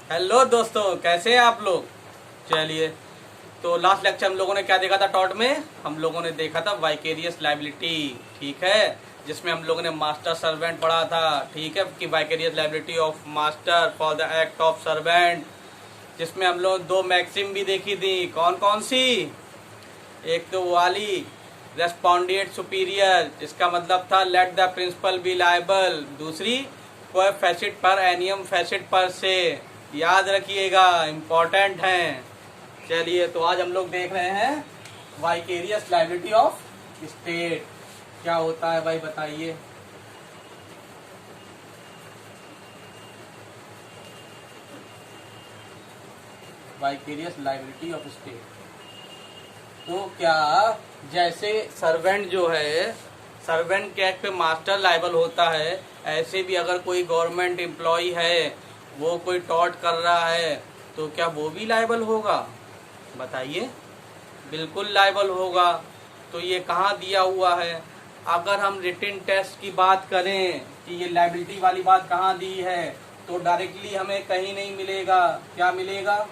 Hello दोस्तों, कैसे हैं आप लोग। चलिए, तो लास्ट लेक्चर हम लोगों ने क्या देखा था। टॉट में हम लोगों ने देखा था वाइकेरियस लायबिलिटी, ठीक है, जिसमें हम लोगों ने मास्टर सर्वेंट पढ़ा था, ठीक है, कि vicarious liability of master for the act of servant, जिसमें हम लोग दो मैक्सिम भी देखी थी। कौन कौन सी? एक तो वाली रेस्पोंडेंट सुपीरियर, जिसका मतलब था let the principal be liable. दूसरी कोई फैसिट पर एनियम फैसिट पर से, याद रखिएगा, इम्पोर्टेंट हैं। चलिए, तो आज हम लोग देख रहे हैं वाइकेरियस लायबिलिटी ऑफ स्टेट। क्या होता है भाई, बताइए। वाइकेरियस लायबिलिटी ऑफ स्टेट, तो क्या जैसे सर्वेंट जो है, सर्वेंट के एक्ट पे मास्टर लायबल होता है, ऐसे भी अगर कोई गवर्नमेंट एम्प्लॉय है, वो कोई टॉर्ट कर रहा है, तो क्या वो भी लायबल होगा? बताइए। बिल्कुल लायबल होगा। तो ये कहाँ दिया हुआ है? अगर हम रिटन टेस्ट की बात करें कि ये लायबिलिटी वाली बात कहाँ दी है, तो डायरेक्टली हमें कहीं नहीं मिलेगा। क्या मिलेगा?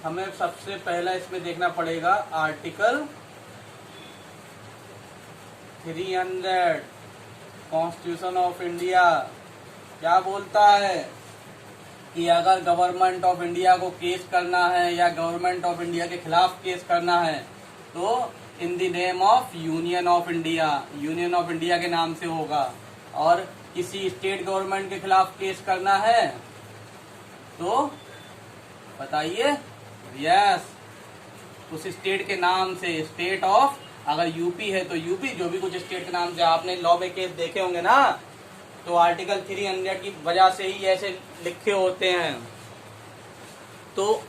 हमें सबसे पहला इसमें देखना पड़ेगा आर्टिकल 300 कॉन्स्टिट्यूशन ऑफ इंडिया। क्या बोलता है कि अगर गवर्नमेंट ऑफ इंडिया को केस करना है या गवर्नमेंट ऑफ इंडिया के खिलाफ केस करना है, तो in the name of union of India, union of India के नाम से होगा। और किसी स्टेट गवर्नमेंट के खिलाफ केस करना है तो बताइए। यस, उस स्टेट के नाम से, स्टेट ऑफ, अगर यूपी है तो यूपी, जो भी कुछ स्टेट के नाम से आपने लॉ में केस देखे होंगे ना, तो आर्टिकल 300 की वजह से ही ऐसे लिखे होते हैं। तो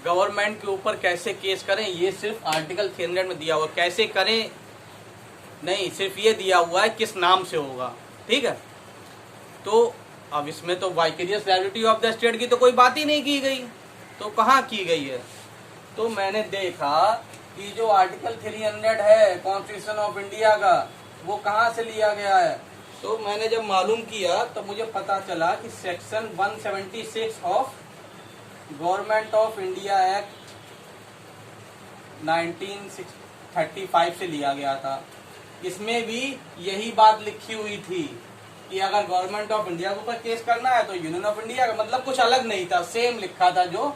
गवर्नमेंट के ऊपर कैसे केस करें, ये सिर्फ आर्टिकल 300 में दिया हुआ। कैसे करें नहीं, सिर्फ ये दिया हुआ है किस नाम से होगा, ठीक है। तो अब इसमें तो vicarious liability of the state की तो कोई बात ही नहीं की गई, तो कहाँ की गई है? तो मैंने देखा कि जो आर्टिकल 300 है कॉन्स्टिट्यूशन ऑफ इंडिया का, वो कहाँ से लिया गया है। तो मैंने जब मालूम किया तो मुझे पता चला कि section 176 of government of India act 1935 से लिया गया था। इसमें भी यही बात लिखी हुई थी कि अगर गवर्नमेंट ऑफ इंडिया के ऊपर केस करना है तो यूनियन ऑफ इंडिया का, मतलब कुछ अलग नहीं था, सेम लिखा था जो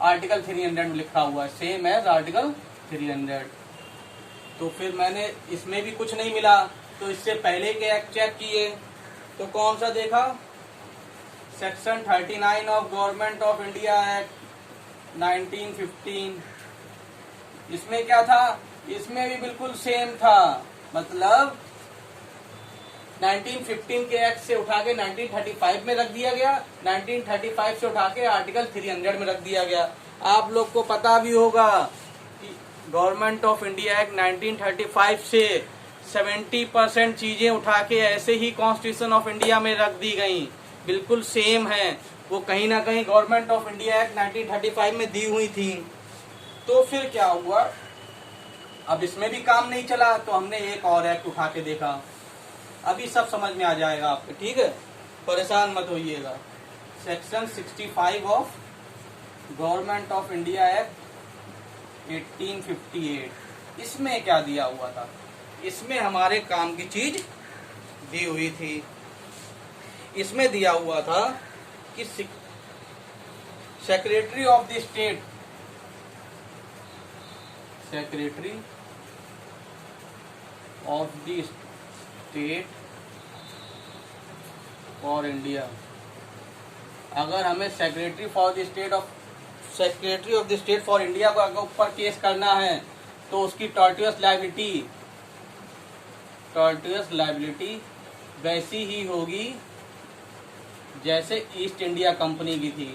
आर्टिकल 300 में लिखा हुआ है, सेम एज आर्टिकल 300। तो फिर मैंने इसमें भी कुछ नहीं मिला, तो इससे पहले के एक्ट चेक किए तो कौन सा देखा, section 39 of government of India act 1915। इसमें क्या था? इसमें भी बिल्कुल सेम था, मतलब 1915 के एक्ट से उठा के 1935 में रख दिया गया, 1935 से उठा के आर्टिकल 300 में रख दिया गया। आप लोग को पता भी होगा कि गवर्नमेंट ऑफ इंडिया एक्ट 1935 से 70% चीजें उठा के ऐसे ही कॉन्स्टिट्यूशन ऑफ इंडिया में रख दी गई, बिल्कुल सेम है। वो कहीं ना कहीं गवर्नमेंट ऑफ इंडिया एक्ट 1935 में दी हुई थी। तो फिर क्या हुआ, अब इसमें भी काम नहीं चला, तो हमने एक और एक्ट उठा के देखा। अभी सब समझ में आ जाएगा आपको, ठीक है, परेशान मत होइएगा। Section 65 of government of India act 1858, इसमें क्या दिया हुआ था? इसमें हमारे काम की चीज दी हुई थी। इसमें दिया हुआ था कि secretary of the state, secretary of the state for India, अगर हमें secretary of the state for India को अगर ऊपर केस करना है, तो उसकी टॉर्टियस लायबिलिटी वैसी ही होगी जैसे ईस्ट इंडिया कंपनी की थी।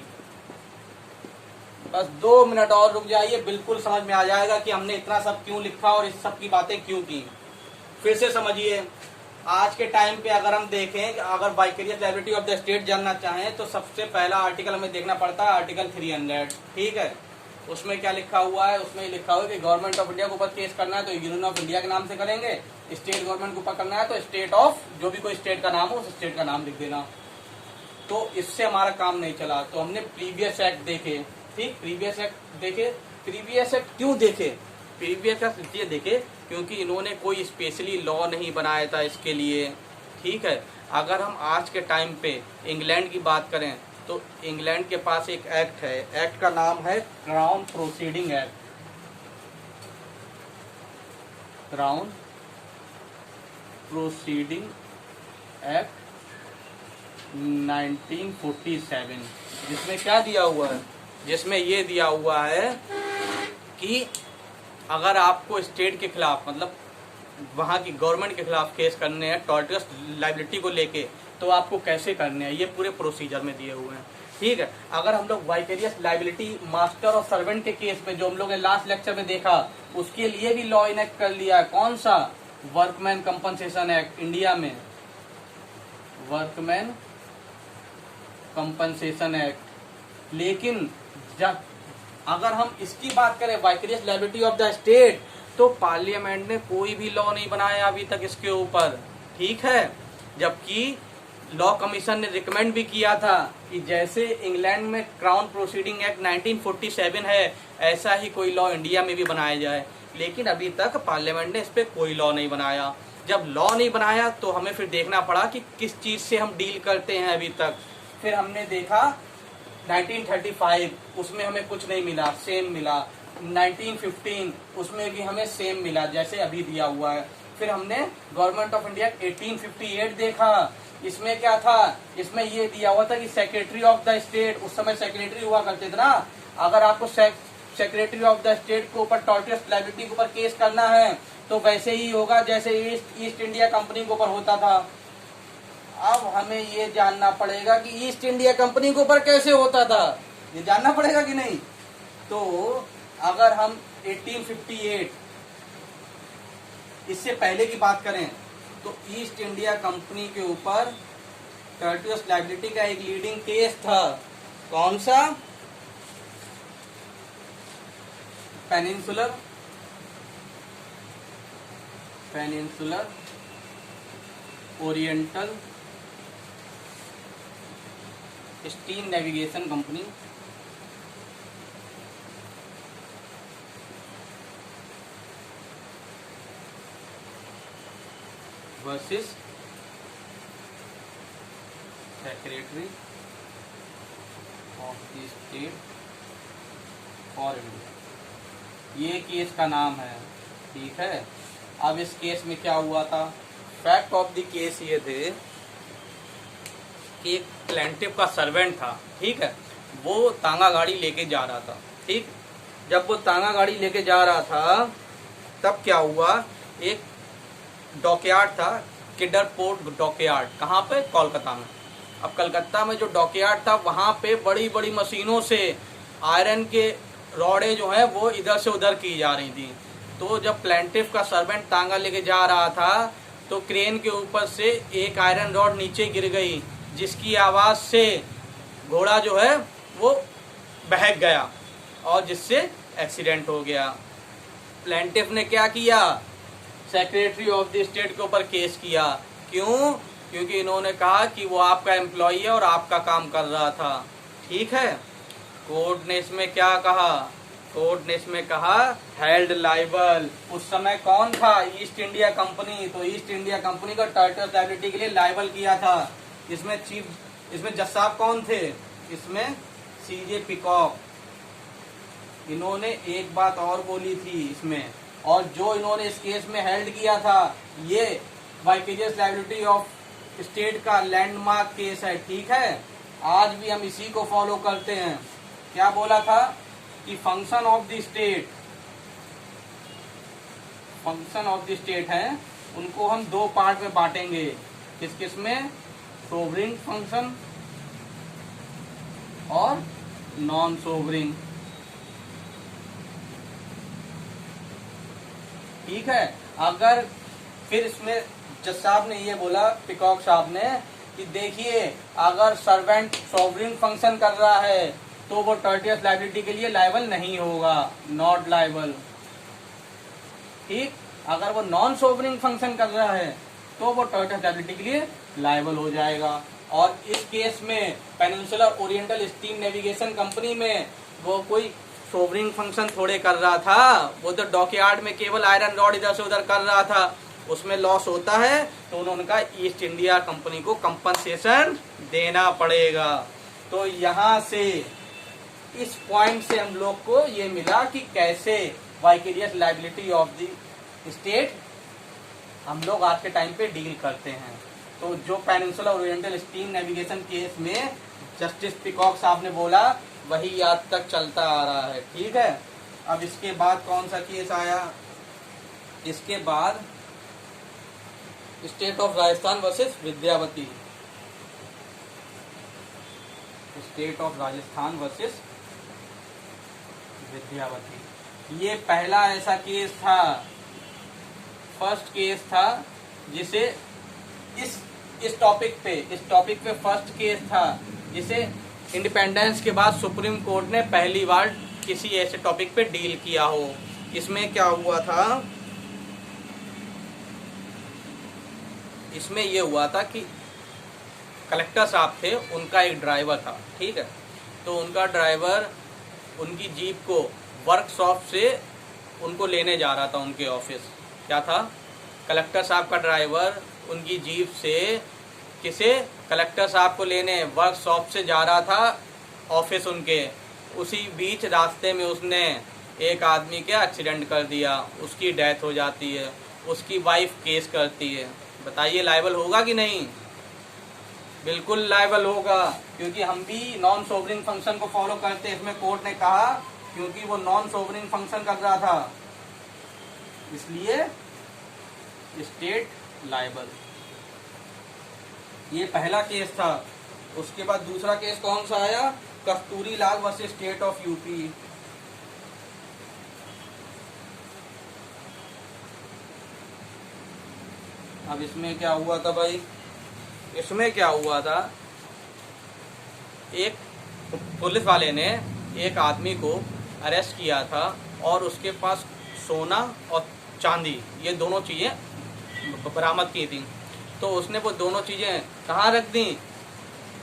बस 2 मिनट और रुक जाइए, बिल्कुल समझ में आ जाएगा कि हमने इतना सब क्यों लिखा और इस सब की बातें क्यों की। फिर से समझिए, आज के टाइम पे अगर हम देखें कि अगर vicarious liability of the state जानना चाहें, तो सबसे पहला आर्टिकल हमें देखना पड़ता है आर्टिकल 300, ठीक है। उसमें क्या लिखा हुआ है? उसमें लिखा हुआ है कि गवर्नमेंट ऑफ इंडिया के ऊपर केस करना है तो यूनियन ऑफ इंडिया के नाम से करेंगे, स्टेट गवर्नमेंट के ऊपर करना है तो स्टेट ऑफ, जो भी कोई स्टेट का नाम हो उस स्टेट का नाम लिख देना। तो इससे हमारा काम नहीं चला, तो हमने प्रीवियस एक्ट देखे। ठीक, प्रीवियस एक्ट देखे। प्रीवियस एक्ट क्यों देखे? प्रीवियस एक्ट इसलिए देखे क्योंकि इन्होंने कोई स्पेशली लॉ नहीं बनाया था इसके लिए। ठीक है, अगर हम आज के टाइम पे इंग्लैंड की बात करें तो इंग्लैंड के पास एक एक्ट है, एक्ट का नाम है crown proceeding act. Crown proceeding act 1947, जिसमें क्या दिया हुआ है? जिसमें ये दिया हुआ है कि अगर आपको स्टेट के खिलाफ, मतलब वहाँ की गवर्नमेंट के खिलाफ केस करने हैं टॉर्टियस लाइबिलिटी को लेके, तो आपको कैसे करने हैं, ये पूरे प्रोसीजर में दिए हुए हैं। ठीक है, अगर हम लोग वाइकेरियस लाइबिलिटी मास्टर और सर्वेंट के केस में, जो हम लोग ने लास्ट लेक्चर में देखा, उसके लिए भी लॉ इनेक्ट कर लिया है। कौन सा? वर्कमैन कंपनसेशन एक्ट इंडिया में, वर्कमैन कंपनसेशन एक्ट। लेकिन जब अगर हम इसकी बात करें vicarious liability of the state, तो पार्लियामेंट ने कोई भी लॉ नहीं बनाया अभी तक इसके ऊपर। ठीक है, जबकि लॉ कमीशन ने रिकमेंड भी किया था कि जैसे इंग्लैंड में क्राउन प्रोसीडिंग एक्ट 1947 है, ऐसा ही कोई लॉ इंडिया में भी बनाया जाए। लेकिन अभी तक पार्लियामेंट ने इस पर कोई लॉ नहीं बनाया। जब लॉ नहीं बनाया तो हमें फिर देखना पड़ा कि किस चीज से हम डील करते हैं अभी तक। फिर हमने देखा 1935, उसमें हमें कुछ नहीं मिला, सेम मिला। 1915, उसमें भी हमें सेम मिला जैसे अभी दिया हुआ है। फिर हमने गवर्नमेंट ऑफ इंडिया 1858 देखा, इसमें क्या था? इसमें ये दिया हुआ था कि सेक्रेटरी ऑफ द स्टेट, उस समय सेक्रेटरी हुआ करते थे ना, अगर आपको सेक्रेटरी ऑफ द स्टेट के ऊपर टॉर्टियस लायबिलिटी के ऊपर केस करना है तो वैसे ही होगा जैसे ईस्ट इंडिया कंपनी के ऊपर होता था। अब हमें ये जानना पड़ेगा कि ईस्ट इंडिया कंपनी के ऊपर कैसे होता था, ये जानना पड़ेगा कि नहीं। तो अगर हम 1858 इससे पहले की बात करें तो ईस्ट इंडिया कंपनी के ऊपर टॉर्टियस लायबिलिटी का एक लीडिंग केस था। कौन सा? Peninsular oriental steam navigation company versus secretary of the state for India, ये केस का नाम है। ठीक है, अब इस केस में क्या हुआ था? फैक्ट ऑफ द केस ये थे कि एक प्लेंटिफ का सर्वेंट था। ठीक है, वो तांगा गाड़ी लेके जा रहा था। ठीक, जब वो तांगा गाड़ी लेके जा रहा था तब क्या हुआ? एक डॉकयार्ड था, किडर पोर्ट डॉकयार्ड। कहाँ पे? कोलकाता में। अब कलकत्ता में जो डॉकयार्ड था वहां पे बड़ी बड़ी मशीनों से आयरन के रॉडे जो है वो इधर से उधर की जा रही थी। तो जब प्लेंटिफ का सर्वेंट तांगा लेके जा रहा था तो क्रेन के ऊपर से एक आयरन रॉड नीचे गिर गई, जिसकी आवाज से घोड़ा जो है वो बहक गया और जिससे एक्सीडेंट हो गया। प्लेंटिफ ने क्या किया? सेक्रेटरी ऑफ द स्टेट के ऊपर केस किया। क्यों? क्योंकि इन्होंने कहा कि वो आपका एम्प्लॉई है और आपका काम कर रहा था। ठीक है, कोर्ट ने इसमें क्या कहा? कोर्ट ने इसमें कहा हेल्ड लाइबल। उस समय कौन था? East India company. तो ईस्ट इंडिया कंपनी को टॉर्टियस लायबिलिटी के लिए लाइबल किया था। इसमें जज साहब कौन थे? इसमें सीजे पिकॉक। इन्होंने एक बात और बोली थी इसमें, और जो इन्होंने इस केस में हेल्ड किया था, ये वाइकेरियस लायबिलिटी ऑफ स्टेट का लैंडमार्क केस है। ठीक है, आज भी हम इसी को फॉलो करते हैं। क्या बोला था कि फंक्शन ऑफ द स्टेट है, उनको हम दो पार्ट में बांटेंगे। किस किस में? सोवरिन फंक्शन और नॉन सोवरिन। ठीक है, अगर फिर इसमें जज साहब ने ये बोला, पिकॉक साहब ने, कि देखिए अगर सर्वेंट सोवरिन फंक्शन कर रहा है तो वो टॉर्टियस लायबिलिटी के लिए लायबल नहीं होगा, नॉट लायबल। ठीक, अगर वो नॉन सोवरिन फंक्शन कर रहा है तो वो टॉर्टियस लायबिलिटी के लिए लायबल हो जाएगा। और इस केस में peninsular oriental steam navigation company में वो कोई सोवरिंग फंक्शन थोड़े कर रहा था, वो तो डॉकयार्ड में केवल आयरन रॉड इधर से उधर कर रहा था, उसमें लॉस होता है तो उन्होंने कहा ईस्ट इंडिया कंपनी को कंपनसेशन देना पड़ेगा। तो यहाँ से इस पॉइंट से हम लोग को ये मिला कि कैसे vicarious liability of the state हम लोग आज के टाइम पे डील करते हैं। तो जो peninsular oriental steam navigation case में जस्टिस पीकॉक साहब ने बोला वही आज तक चलता आ रहा है। ठीक है, अब इसके बाद कौन सा केस आया, इसके बाद State of Rajasthan versus Vidyawati, State of Rajasthan versus Vidyawati. ये पहला ऐसा केस था, फर्स्ट केस था जिसे इस टॉपिक पे फर्स्ट केस था जिसे इंडिपेंडेंस के बाद सुप्रीम कोर्ट ने पहली बार किसी ऐसे टॉपिक पे डील किया हो। इसमें क्या हुआ था, इसमें ये हुआ था कि कलेक्टर साहब थे, उनका एक ड्राइवर था, ठीक है, तो उनका ड्राइवर उनकी जीप को वर्कशॉप से उनको लेने जा रहा था उनके ऑफिस। क्या था, कलेक्टर साहब का ड्राइवर उनकी जीप से किसे, कलेक्टर साहब को लेने वर्कशॉप से जा रहा था ऑफिस उनके। उसी बीच रास्ते में उसने एक आदमी का एक्सीडेंट कर दिया, उसकी डेथ हो जाती है, उसकी वाइफ केस करती है। बताइए लायबल होगा कि नहीं? बिल्कुल लायबल होगा, क्योंकि हम भी नॉन सोवरिंग फंक्शन को फॉलो करते हैं। इसमें कोर्ट ने कहा क्योंकि वो नॉन सोवरिंग फंक्शन कर रहा था इसलिए स्टेट लायबल। ये पहला केस था। उसके बाद दूसरा केस कौन सा आया, कस्तूरी लाल वर्सेस स्टेट ऑफ यूपी। अब इसमें क्या हुआ था भाई, इसमें क्या हुआ था, एक पुलिस वाले ने एक आदमी को अरेस्ट किया था और उसके पास सोना और चांदी ये दोनों चीजें बरामद की थी। तो उसने वो दोनों चीजें कहाँ रख दी,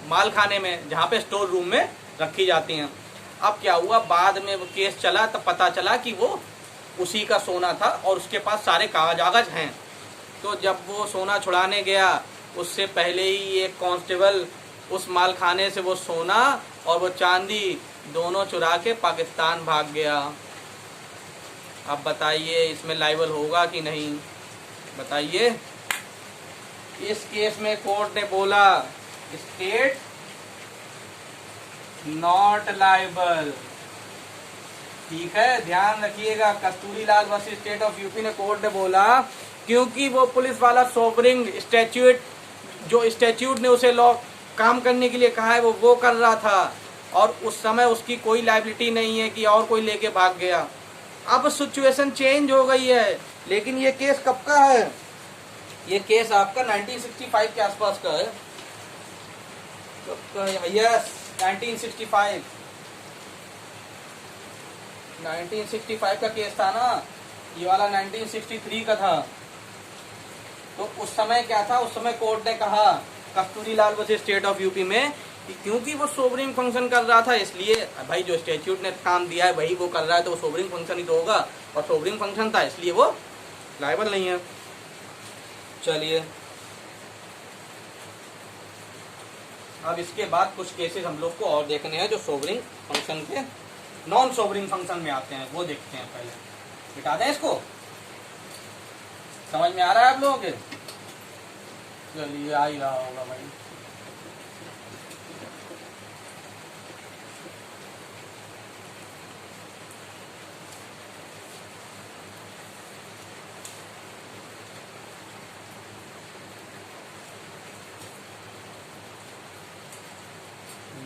माल खाने में, जहाँ पे स्टोर रूम में रखी जाती हैं। अब क्या हुआ, बाद में वो केस चला तब पता चला कि वो उसी का सोना था और उसके पास सारे कागज हैं। तो जब वो सोना छुड़ाने गया उससे पहले ही एक कांस्टेबल उस माल खाने से वो सोना और वो चांदी दोनों चुरा के पाकिस्तान भाग गया। अब बताइए इसमें लायबल होगा कि नहीं, बताइए। इस केस में कोर्ट ने बोला स्टेट नॉट लायबल। ठीक है, ध्यान रखिएगा, कस्तूरी लाल वर्सेस स्टेट ऑफ यूपी ने कोर्ट ने बोला क्योंकि वो पुलिस वाला सोवरिंग स्टैट्यूट, जो स्टैट्यूट ने उसे लॉ काम करने के लिए कहा है वो कर रहा था और उस समय उसकी कोई लायबिलिटी नहीं है कि और कोई लेके भाग गया। अब सिचुएशन चेंज हो गई है, लेकिन ये केस कब का है, ये केस आपका 1965 के आसपास का है। यस 1965 का केस था ना, ये वाला 1963 का था। तो उस समय क्या था, उस समय कोर्ट ने कहा कस्तूरी लाल वर्सेस स्टेट ऑफ यूपी में कि क्योंकि वो सोवरिंग फंक्शन कर रहा था इसलिए भाई जो स्टैट्यूट ने काम दिया है वही वो कर रहा है तो वो सोवरिंग फंक्शन ही तो होगा, और सोवरिंग फंक्शन था इसलिए वो लायबल नहीं है। चलिए अब इसके बाद कुछ केसेस हम लोग को और देखने हैं जो सोवरिंग फंक्शन के नॉन सोवरिंग फंक्शन में आते हैं, वो देखते हैं। पहले बिठा दें इसको, समझ में आ रहा है आप लोगों के? चलिए आ ही रहा होगा भाई।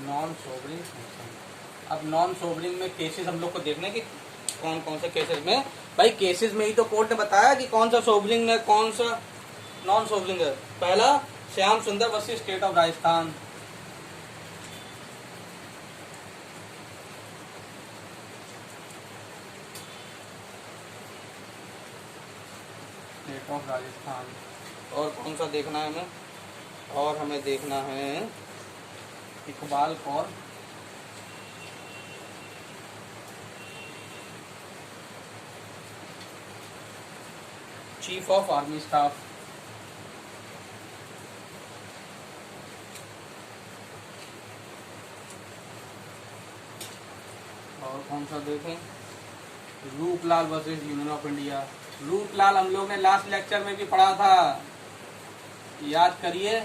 Non sovereign function. अब नॉन सोवरिंग में केसेस हम लोग को देखने कि कौन कौन से केसेस में, भाई केसेस में ही तो कोर्ट ने बताया कि कौन सा सोवरिंग है कौन सा नॉन सोवरिंग है। पहला श्याम सुंदर versus state of Rajasthan. State of Rajasthan. और कौन सा देखना है हमें, और हमें देखना है Iqbal Kaur chief of army staff. और कौन सा देखें, Ruplal versus union of India. Ruplal हम लोग ने लास्ट लेक्चर में भी पढ़ा था, याद करिए।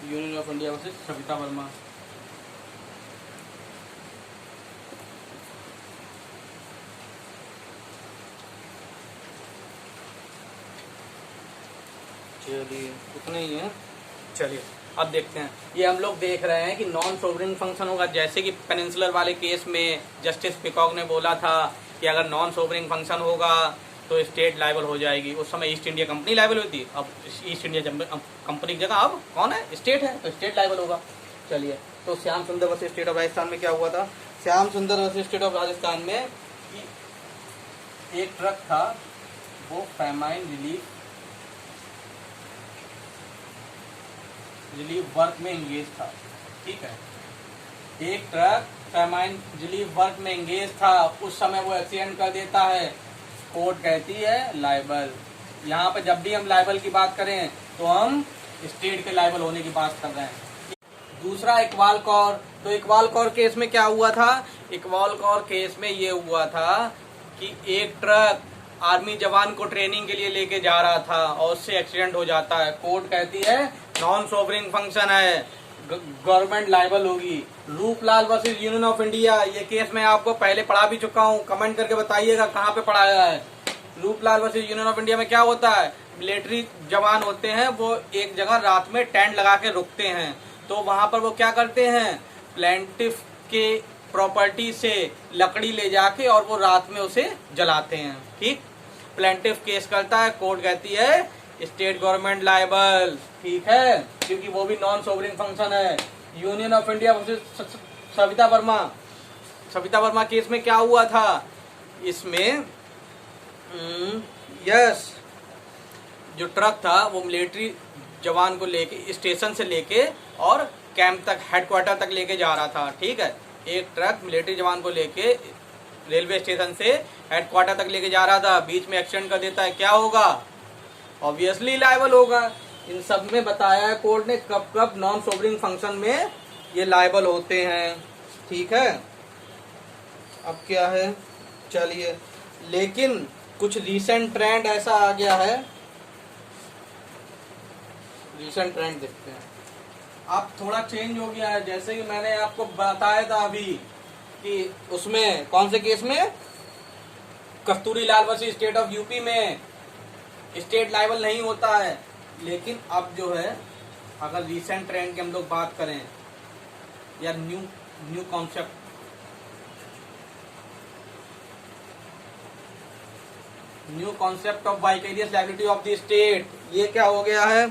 Union of India versus Savita Verma. चलिए उतने ही है। चलिए अब देखते हैं, ये हम लोग देख रहे हैं कि नॉन सोवरिन फंक्शन होगा, जैसे कि पेनिनसुलर वाले केस में जस्टिस पिकॉक ने बोला था कि अगर नॉन सोवरिन फंक्शन होगा तो स्टेट लायबल हो जाएगी। उस समय ईस्ट इंडिया कंपनी लायबल हुई थी, अब ईस्ट इंडिया कंपनी की जगह अब कौन है, स्टेट है, तो स्टेट लायबल होगा। चलिए, तो श्याम सुंदर वर्सेस स्टेट ऑफ राजस्थान में क्या हुआ था। श्याम सुंदर वर्सेस स्टेट ऑफ राजस्थान में एक ट्रक था, वो फैमाइन रिलीफ वर्क में एंगेज था। ठीक है, एक ट्रक फैमाइन रिलीफ वर्क में एंगेज था, उस समय वो एक्सीडेंट कर देता है, कोर्ट कहती है लायबल। यहाँ पे जब भी हम लायबल की बात करें तो हम स्टेट के लायबल होने की बात कर रहे हैं। दूसरा इकबाल कौर, तो इकबाल कौर केस में क्या हुआ था। इकबाल कौर केस में ये हुआ था कि एक ट्रक आर्मी जवान को ट्रेनिंग के लिए लेके जा रहा था और उससे एक्सीडेंट हो जाता है। कोर्ट कहती है नॉन सोवरिन फंक्शन है, गवर्नमेंट लायबल होगी। Ruplal versus union of India, ये केस मैं आपको पहले पढ़ा भी चुका हूँ, कमेंट करके बताइएगा कहाँ पे पढ़ाया है। Ruplal versus union of India में क्या होता है, मिलिट्री जवान होते हैं, वो एक जगह रात में टेंट लगा के रुकते हैं, तो वहां पर वो क्या करते हैं, प्लेंटिफ के प्रॉपर्टी से लकड़ी ले जाके और वो रात में उसे जलाते हैं। ठीक, प्लेंटिफ केस करता है, कोर्ट कहती है स्टेट गवर्नमेंट लायबल। ठीक है, क्योंकि वो भी नॉन सोवरिन फंक्शन है। Union of India versus Savita Verma, Savita Verma case में क्या हुआ था, इसमें यस जो ट्रक था वो मिलिट्री जवान को लेके स्टेशन से लेके और कैंप तक, हेडक्वार्टर तक लेके जा रहा था। ठीक है, एक ट्रक मिलिट्री जवान को लेके रेलवे स्टेशन से हेडक्वार्टर तक लेके जा रहा था, बीच में एक्सीडेंट कर देता है, क्या होगा, ऑब्वियसली लायबल होगा। इन सब में बताया है कोर्ट ने कब कब नॉन सोवरिन फंक्शन में ये लायबल होते हैं। ठीक है, अब क्या है, चलिए, लेकिन कुछ रीसेंट ट्रेंड ऐसा आ गया है, रीसेंट ट्रेंड देखते हैं। अब थोड़ा चेंज हो गया है, जैसे कि मैंने आपको बताया था अभी कि उसमें कौन से केस में, कस्तूरी लाल वर्सेस स्टेट ऑफ यूपी में स्टेट लायबल नहीं होता है। लेकिन अब जो है, अगर रीसेंट ट्रेंड की हम लोग बात करें या new concept, new concept of vicarious liability of the state, ये क्या हो गया है,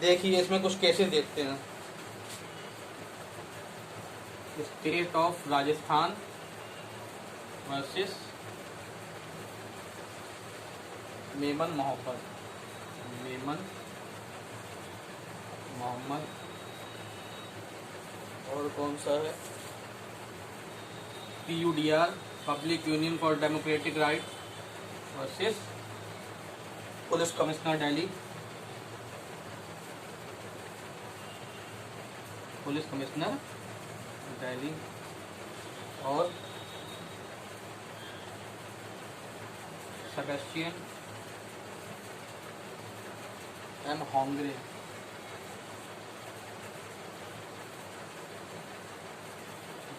देखिए इसमें कुछ केसेस देखते हैं। State of Rajasthan versus Memon Mohammad, Memon Mohammad, और कौन सा है, PUDR public union for democratic right versus police commissioner Delhi, police commissioner Delhi, और Sebastian M Hongray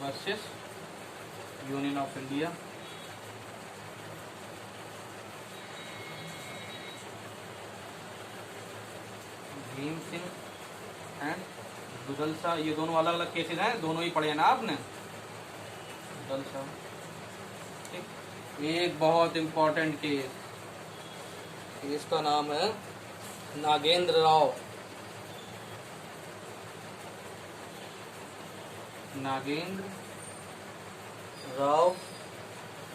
versus union of India, Bhim Singh and दुदलसा। ये दोनों अलग अलग केसेस हैं, दोनों ही पढ़े ना आपने, दुदलसा। एक बहुत इंपॉर्टेंट केस, इसका नाम है Nagendra Rao, Nagendra Rao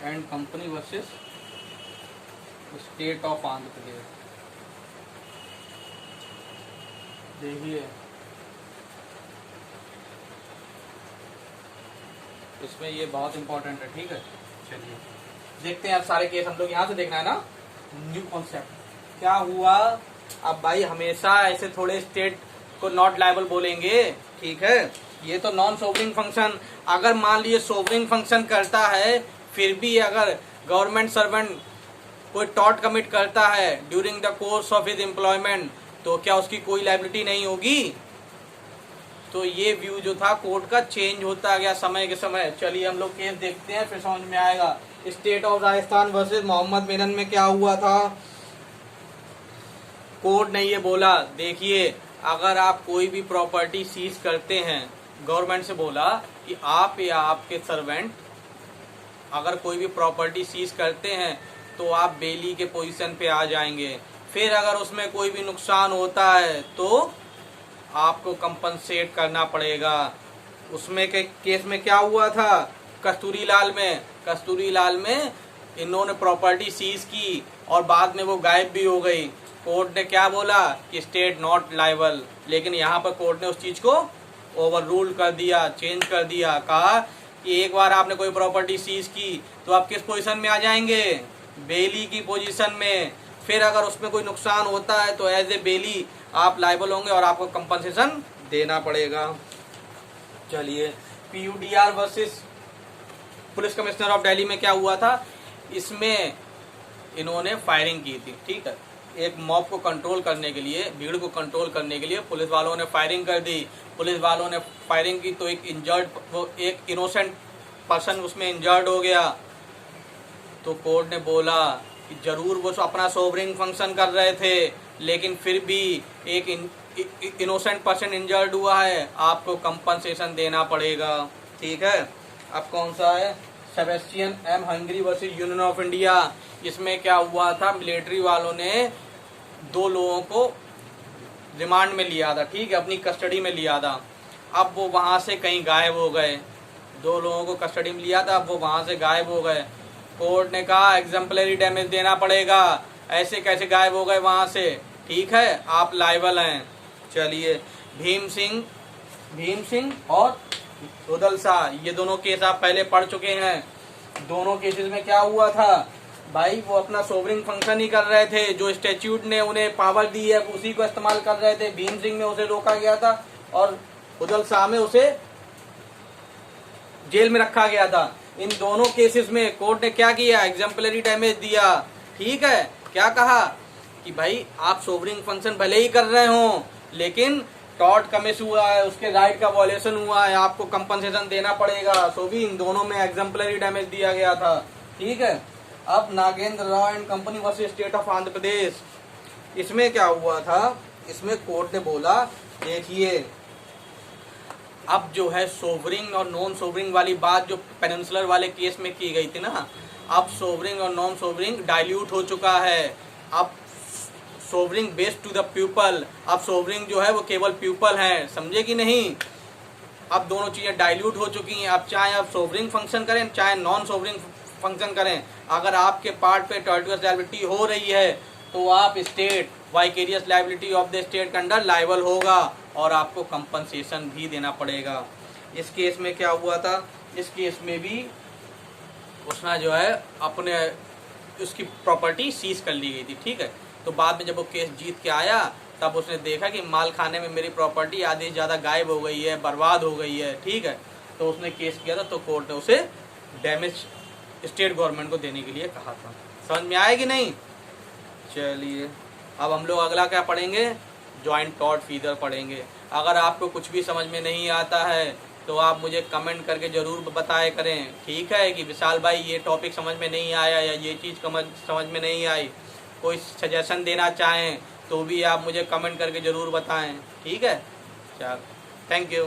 and company versus state of Andhra Pradesh. देखिए इसमें ये बहुत इंपॉर्टेंट है, ठीक है। चलिए देखते हैं अब सारे केस, हम लोग यहाँ से देखना है ना। न्यू कॉन्सेप्ट क्या हुआ। अब भाई हमेशा ऐसे थोड़े स्टेट को नॉट लायबल बोलेंगे, ठीक है। ये तो नॉन सोवरिंग फंक्शन, अगर मान लीजिए सोवरिंग फंक्शन करता है फिर भी अगर गवर्नमेंट सर्वेंट कोई टॉर्ट कमिट करता है during the course of his employment, तो क्या उसकी कोई लायबिलिटी नहीं होगी। तो ये व्यू जो था कोर्ट का चेंज होता गया समय के समय। चलिए हम लोग केस देखते हैं फिर समझ में आएगा। State of Rajasthan versus Mohammed Menon में क्या हुआ था। कोर्ट ने ये बोला, देखिए अगर आप कोई भी प्रॉपर्टी सीज करते हैं, गवर्नमेंट से बोला कि आप या आपके सर्वेंट अगर कोई भी प्रॉपर्टी सीज करते हैं तो आप बेली के पोजीशन पे आ जाएंगे। फिर अगर उसमें कोई भी नुकसान होता है तो आपको कंपनसेट करना पड़ेगा। उसमें के केस में क्या हुआ था, कस्तूरी लाल में इन्होंने प्रॉपर्टी सीज की और बाद में वो गायब भी हो गई। कोर्ट ने क्या बोला कि स्टेट नॉट लायबल, लेकिन यहाँ पर कोर्ट ने उस चीज को ओवर रूल कर दिया, चेंज कर दिया। कहा कि एक बार आपने कोई प्रॉपर्टी सीज की तो आप किस पोजीशन में आ जाएंगे, बेली की पोजीशन में। फिर अगर उसमें कोई नुकसान होता है तो एज ए बेली आप लायबल होंगे और आपको कंपनसेशन देना पड़ेगा। चलिए PUDR versus police commissioner of Delhi में क्या हुआ था। इसमें इन्होंने फायरिंग की थी, ठीक है। एक मॉब को कंट्रोल करने के लिए, भीड़ को कंट्रोल करने के लिए पुलिस वालों ने फायरिंग कर दी। पुलिस वालों ने फायरिंग की तो एक इनोसेंट पर्सन उसमें इंजर्ड हो गया। तो कोर्ट ने बोला कि जरूर वो अपना सोवरिंग फंक्शन कर रहे थे, लेकिन फिर भी एक इनोसेंट पर्सन इंजर्ड हुआ है, आपको कंपनसेशन देना पड़ेगा, ठीक है। अब कौन सा है, Sebastian M Hongray versus union of India. इसमें क्या हुआ था, मिलिट्री वालों ने 2 लोगों को रिमांड में लिया था, ठीक है, अपनी कस्टडी में लिया था। अब वो वहां से कहीं गायब हो गए। 2 लोगों को कस्टडी में लिया था, अब वो वहां से गायब हो गए। कोर्ट ने कहा एग्जाम्पलरी डैमेज देना पड़ेगा, ऐसे कैसे गायब हो गए वहां से, ठीक है, आप लायबल हैं। चलिए भीम सिंह और रुदल शाह, ये दोनों केस आप पहले पढ़ चुके हैं। दोनों केसेस में क्या हुआ था भाई, वो अपना सोवरिंग फंक्शन ही कर रहे थे, जो स्टैट्यूट ने उन्हें पावर दी है उसी को इस्तेमाल कर रहे थे। भीम सिंह में उसे रोका गया था और रुदल शाह में उसे जेल में रखा गया था। इन दोनों केसेस में कोर्ट ने क्या किया, एग्जाम्पलरी डैमेज दिया, ठीक है। क्या कहा कि भाई आप सोवरिंग फंक्शन भले ही कर रहे हो, लेकिन टॉर्ट कमिट हुआ है, उसके राइट का वॉयलेशन हुआ है, आपको कंपनसेशन देना पड़ेगा। सो भी इन दोनों में एग्जाम्पलरी डैमेज दिया गया था, ठीक है। अब Nagendra Rao and company versus state of Andhra Pradesh, इसमें क्या हुआ था, इसमें कोर्ट ने बोला देखिए अब जो है सोवरिंग और नॉन सोवरिंग वाली बात जो पेनिनसुलर वाले केस में की गई थी ना, अब सोवरिंग और नॉन सोवरिंग डाइल्यूट हो चुका है। अब sovereign based to the people, अब सोवरिंग जो है वो केवल पीपल है, समझे कि नहीं। अब दोनों चीजें डाइल्यूट हो चुकी हैं। अब चाहे आप सोवरिंग फंक्शन करें चाहे नॉन सोवरिंग फंक्शन करें, अगर आपके पार्ट पे टेरिटोरियल लायबिलिटी हो रही है तो आप state vicarious liability of the state के अंडर लायबल होगा और आपको कंपनसेशन भी देना पड़ेगा। इस केस में क्या हुआ था, इस केस में भी उसने जो है अपने उसकी प्रॉपर्टी सीज कर ली गई थी, ठीक है। तो बाद में जब वो केस जीत के आया तब उसने देखा कि माल खाने में मेरी प्रॉपर्टी आधी ज़्यादा गायब हो गई है, बर्बाद हो गई है, ठीक है। तो उसने केस किया था, तो कोर्ट ने उसे डैमेज स्टेट गवर्नमेंट को देने के लिए कहा था। समझ में आए कि नहीं। चलिए अब हम लोग अगला क्या पढ़ेंगे, जॉइंट टॉर्ट फीडर पढ़ेंगे। अगर आपको कुछ भी समझ में नहीं आता है तो आप मुझे कमेंट करके ज़रूर बताया करें, ठीक है, कि विशाल भाई ये टॉपिक समझ में नहीं आया या ये चीज़ समझ में नहीं आई। कोई सजेशन देना चाहें तो भी आप मुझे कमेंट करके ज़रूर बताएं, ठीक है। चलो थैंक यू।